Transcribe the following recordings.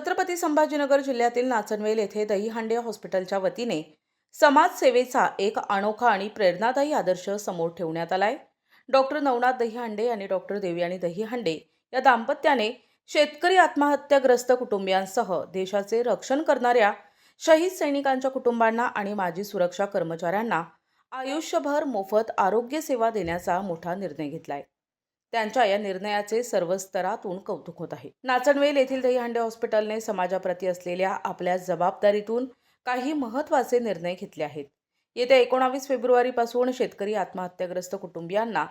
छत्रपती संभाजीनगर जिल्ह्यातील नाचनवेल येथे दहीहंडी हॉस्पिटलच्या वतीने समाजसेवेचा एक अनोखा आणि प्रेरणादायी आदर्श समोर ठेवण्यात आलाय। डॉक्टर नवनाथ दहीहंडे आणि डॉक्टर देवयानी दहीहंडे या दाम्पत्याने शेतकरी आत्महत्याग्रस्त कुटुंबियांसह देशाचे रक्षण करणाऱ्या शहीद सैनिकांच्या कुटुंबांना आणि माजी सुरक्षा कर्मचाऱ्यांना आयुष्यभर मोफत आरोग्य सेवा देण्याचा मोठा निर्णय घेतलाय। त्यांच्या या निर्णयाचे सर्व स्तरातून कौतुक होत आहे। नाचनवेल येथील दहीहंडे हॉस्पिटलने समाजाप्रती असलेल्या आपल्या जबाबदारीतून काही महत्त्वाचे निर्णय घेतले आहेत। येत्या 19 फेब्रुवारीपासून शेतकरी आत्महत्याग्रस्त कुटुंबियांना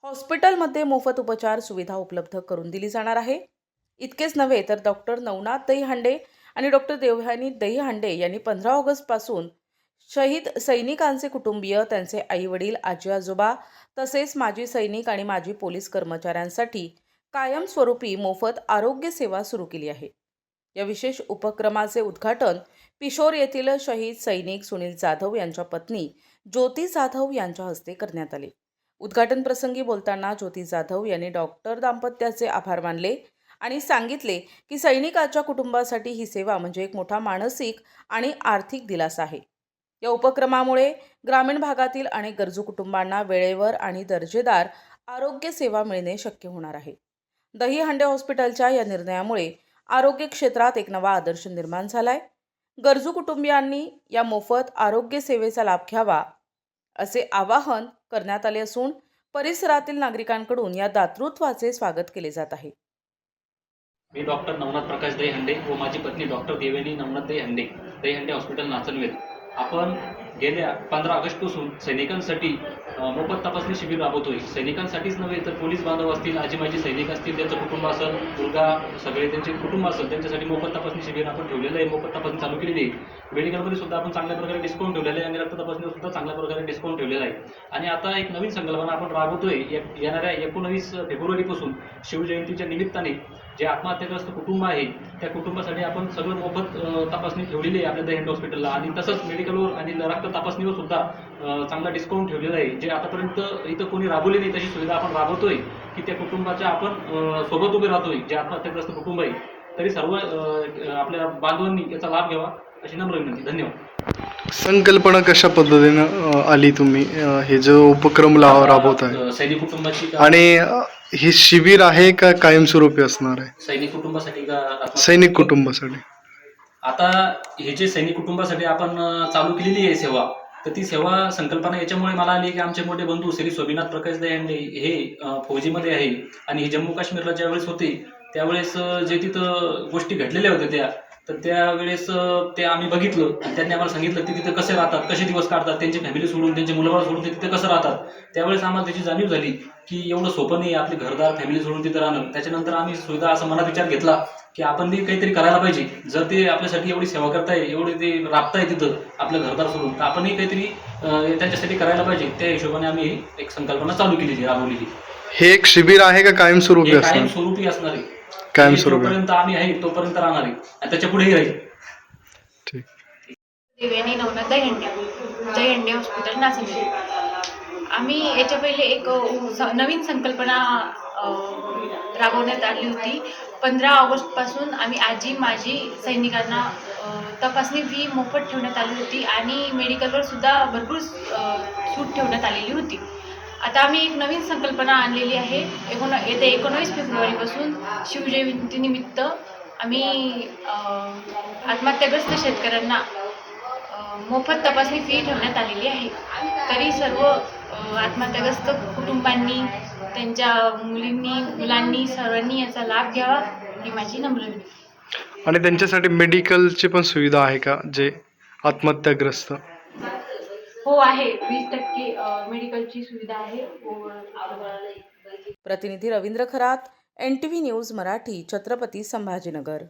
हॉस्पिटलमध्ये मोफत उपचार सुविधा उपलब्ध करून दिली जाणार आहे। इतकेच नव्हे तर डॉक्टर नवनाथ दहीहंडे आणि डॉक्टर देवयानी दहीहंडे यांनी 15 ऑगस्ट पासून शहीद सैनिकांचे कुटुंबीय, त्यांचे आई-वडील, आजी-आजोबा तसेच माजी सैनिक आणि माजी पोलीस कर्मचाऱ्यांसाठी कायमस्वरूपी मोफत आरोग्य सेवा सुरू केली आहे। या विशेष उपक्रमाचे उद्घाटन पिशोर येथील शहीद सैनिक सुनील जाधव यांच्या पत्नी ज्योती जाधव यांच्या हस्ते करण्यात आले। उद्घाटन प्रसंगी बोलताना ज्योती जाधव यांनी डॉक्टर दाम्पत्याचे आभार मानले आणि सांगितले की सैनिकाच्या कुटुंबासाठी ही सेवा म्हणजे एक मोठा मानसिक आणि आर्थिक दिलासा आहे। या उपक्रमामुळे ग्रामीण भागातील अनेक गरजू कुटुंबांना वेळेवर आणि दर्जेदार आरोग्य सेवा मिळणे शक्य होणार आहे। दहीहंडे हॉस्पिटलच्या या निर्णयामुळे आरोग्य क्षेत्रात एक नवा आदर्श निर्माण झालाय। गरजू कुटुंबियांनी या मोफत आरोग्य सेवेचा लाभ घ्यावा असे आवाहन करण्यात आले असून परिसरातील नागरिकांकडून या दातृत्वाचे स्वागत केले जात आहे। मी डॉक्टर नवनाथ प्रकाश दहीहंडे व माझी पत्नी डॉक्टर देवयानी नवनाथ दहीहंडे हॉस्पिटल नाचनवेल आपण गेल्या 15 ऑगस्टपासून सैनिकांसाठी मोफत तपासणी शिबिर राबवतोय। सैनिकांसाठीच नव्हे तर पोलीस बांधव असतील, आजी माजी सैनिक असतील, त्यांचं कुटुंब असेल, मुलगा सगळे त्यांचे कुटुंब असेल, त्यांच्यासाठी मोफत तपासणी शिबिर आपण ठेवलेलं आहे। मोफत तपासणी चालू केलेली आहे। मेडिकलमध्ये सुद्धा आपण चांगल्या प्रकारे डिस्काउंट ठेवलेलं आहे आणि रक्त तपासणीवर सुद्धा चांगल्या प्रकारे डिस्काउंट ठेवलेला आहे। आणि आता एक नवीन संकल्पना आपण राबवतोय। येणाऱ्या 19 फेब्रुवारीपासून शिवजयंतीच्या निमित्ताने जे आत्महत्याग्रस्त कुटुंब आहे त्या कुटुंबासाठी आपण सगळं मोफत तपासणी ठेवलेली आहे आपल्या दहीहंडे हॉस्पिटलला। आणि तसंच मेडिकलवर आणि रक्त तपासणीवर सुद्धा चांगला डिस्काउंट ठेवलेला आहे। जे आतापर्यंत इथं कोणी राबवली नाही तशी सुविधा आपण राबवतोय की त्या कुटुंबाच्या आपण सोबत उभे राहतोय। जे आत्महत्याग्रस्त कुटुंब आहे तरी सर्व आपल्या बांधवांनी याचा लाभ घ्यावा अशी नम्र विनंती। धन्यवाद। संकल्पना कशा पद्धतीने आली तुम्ही हे जो उपक्रम राबवत आहे सैनिक कुटुंबाची आणि हे शिबिर आहे का कायमस्वरूपी असणार आहे? सैनिक कुटुंबासाठी का सैनिक कुटुंबासाठी? आता हे जे सैनिक कुटुंबासाठी आपण चालू केलेली आहे सेवा, तर ती सेवा संकल्पना याच्यामुळे मला आली की आमचे मोठे बंधू श्री स्वामीनाथ प्रकाश दहीहंडे हे फौजीमध्ये आहे आणि हे जम्मू काश्मीरला ज्यावेळेस होते त्यावेळेस जे तिथं गोष्टी घडलेल्या होत्या तर त्यावेळेस ते आम्ही बघितलं आणि त्यांनी आम्हाला सांगितलं की तिथे कसे राहतात, कसे दिवस काढतात, त्यांची फॅमिली सोडून, त्यांचे मुलंबाळ सोडून ते तिथे कसं राहतात। त्यावेळेस आम्हाला त्याची जाणीव झाली की एवढं सोपं नाही आपली घरदार फॅमिली सोडून तिथे राहणं। त्याच्यानंतर आम्ही सुद्धा असा मनात विचार घेतला की आपण काहीतरी करायला पाहिजे। जर ते आपल्यासाठी एवढी सेवा करताय, एवढे ते राबताय तिथं आपलं घरदार सोडून, तर आपणही काहीतरी त्यांच्यासाठी करायला पाहिजे। त्या हिशोबाने आम्ही एक संकल्पना चालू केलेली, राबवलेली। हे एक शिबिर आहे का कायमस्वरूपी असणार? कायमस्वरूपी असणार आहे। कायमस्वरूपी जोपर्यंत आम्ही आहे तोपर्यंत राहणार आहे आणि त्याच्या पुढेही राहील। ठीक। देवयानी नवनाथ दहीहंडे हॉस्पिटल नाचनवेल। आम्ही याच्या पहिले एक नवीन संकल्पना राबवण्यात आली होती। 15 ऑगस्टपासून आम्ही आजी माजी सैनिकांना तपासणी फी मोफत ठेवण्यात आली होती आणि मेडिकलवर सुद्धा भरपूर सूट ठेवण्यात आलेली होती। आता आम्ही एक नवीन संकल्पना आणलेली आहे। येत्या 19 फेब्रुवारीपासून शिवजयंतीनिमित्त आम्ही आत्महत्याग्रस्त शेतकऱ्यांना मोफत तपासणी फी ठेवण्यात आलेली आहे। तरी सर्व आत्महत्याग्रस्त कुटुंबांनी, त्यांच्या मुलांनी सर्वांनी याचा लाभ घ्यावा ही माझी नम्र विनंती। आणि त्यांच्यासाठी मेडिकलची पण सुविधा आहे का जे आत्महत्याग्रस्त? हो आहे, 20% मेडिकलची सुविधा आहे। प्रतिनिधी रवींद्र खरात, NTV न्यूज मराठी, छत्रपती संभाजीनगर।